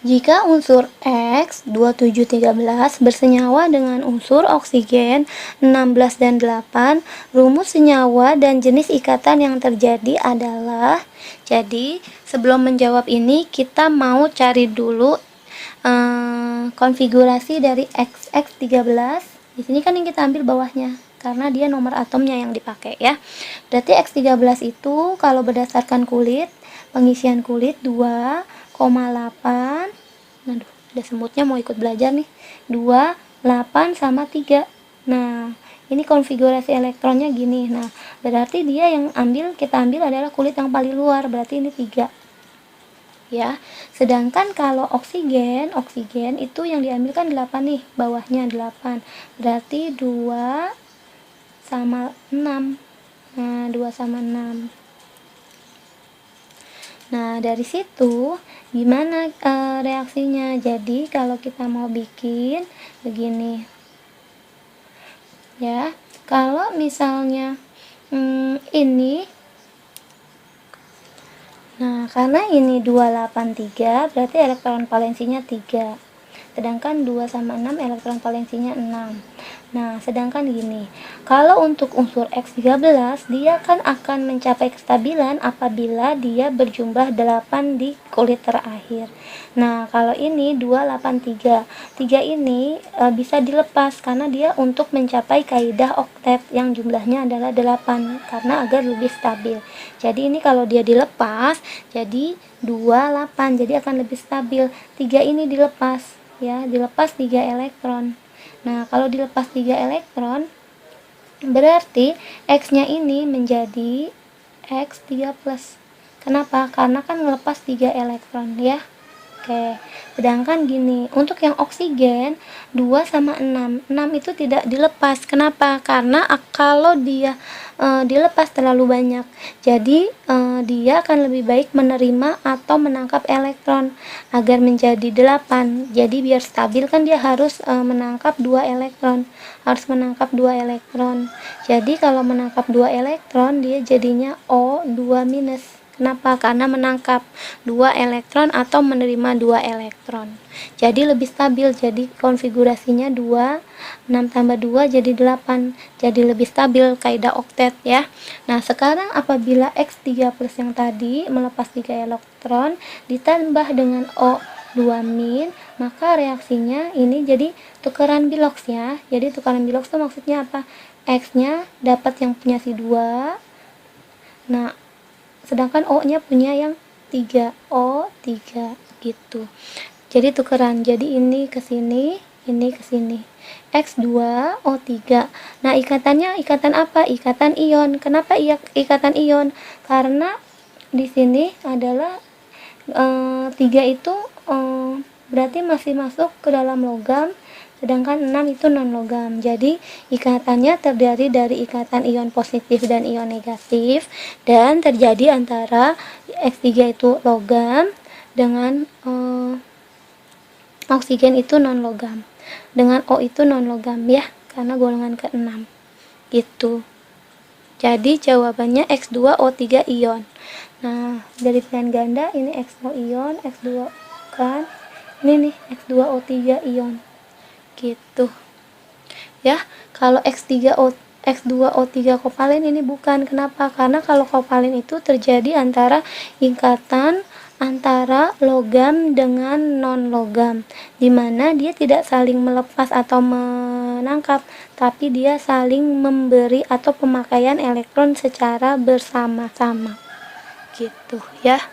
Jika unsur X 2713 bersenyawa dengan unsur oksigen 16 dan 8, rumus senyawa dan jenis ikatan yang terjadi adalah. Jadi, sebelum menjawab ini kita mau cari dulu konfigurasi dari X13. Di sini kan yang kita ambil bawahnya karena dia nomor atomnya yang dipakai ya. Berarti X13 itu kalau berdasarkan kulit, pengisian kulit 2,8. Aduh, udah semutnya mau ikut belajar nih. 2, 8 sama 3. Nah, ini konfigurasi elektronnya gini. Nah, berarti dia yang kita ambil adalah kulit yang paling luar, berarti ini 3. Ya. Sedangkan kalau oksigen itu yang diambil kan 8 nih, bawahnya 8. Berarti 2 sama 6. Nah, 2 sama 6. Nah, dari situ gimana reaksinya? Jadi kalau kita mau bikin begini ya, kalau misalnya ini, nah karena ini 283 berarti elektron valensinya 3, sedangkan 2 sama 6 elektron valensinya 6. Nah, sedangkan gini, kalau untuk unsur X13 dia kan akan mencapai kestabilan apabila dia berjumlah 8 di kulit terakhir. Nah, kalau ini 283, 3 ini bisa dilepas karena dia untuk mencapai kaidah oktet yang jumlahnya adalah 8 karena agar lebih stabil. Jadi ini kalau dia dilepas jadi 28, jadi akan lebih stabil. 3 ini dilepas ya, dilepas 3 elektron. Nah, kalau dilepas 3 elektron, berarti X-nya ini menjadi X3+. Kenapa? Karena kan melepas 3 elektron ya. Oke, sedangkan gini, untuk yang oksigen 2 sama 6 itu tidak dilepas. Kenapa? Karena kalau dia dilepas terlalu banyak, jadi dia akan lebih baik menerima atau menangkap elektron agar menjadi 8. Jadi biar stabil kan dia harus menangkap 2 elektron, jadi kalau menangkap 2 elektron dia jadinya O2-. Kenapa? Karena menangkap 2 elektron atau menerima 2 elektron. Jadi lebih stabil, jadi konfigurasinya 2, 6 tambah 2 jadi 8. Jadi lebih stabil kaidah oktet ya. Nah, sekarang apabila X3+ yang tadi melepas 3 elektron ditambah dengan O2-, maka reaksinya ini jadi tukeran biloks ya. Jadi tukeran biloks itu maksudnya apa? X-nya dapat yang punya si 2. Nah, sedangkan O-nya punya yang 3, O3 gitu. Jadi tukeran. Jadi ini ke sini, ini ke sini. X2, O3. Nah, ikatannya ikatan apa? Ikatan ion. Kenapa ikatan ion? Karena di sini adalah 3 itu berarti masih masuk ke dalam logam, sedangkan 6 itu non logam. Jadi ikatannya terdiri dari ikatan ion positif dan ion negatif, dan terjadi antara X3 itu logam dengan oksigen itu non logam, dengan O itu non logam ya, karena golongan ke-6 gitu. Jadi jawabannya X2O3 ion. Nah, dari pilihan ganda ini XO ion, X2 kan ini nih X2O3 ion gitu ya. Kalau X2O3 kovalen ini bukan. Kenapa? Karena kalau kovalen itu terjadi antara ikatan antara logam dengan non logam, dimana dia tidak saling melepas atau menangkap, tapi dia saling memberi atau pemakaian elektron secara bersama-sama gitu ya.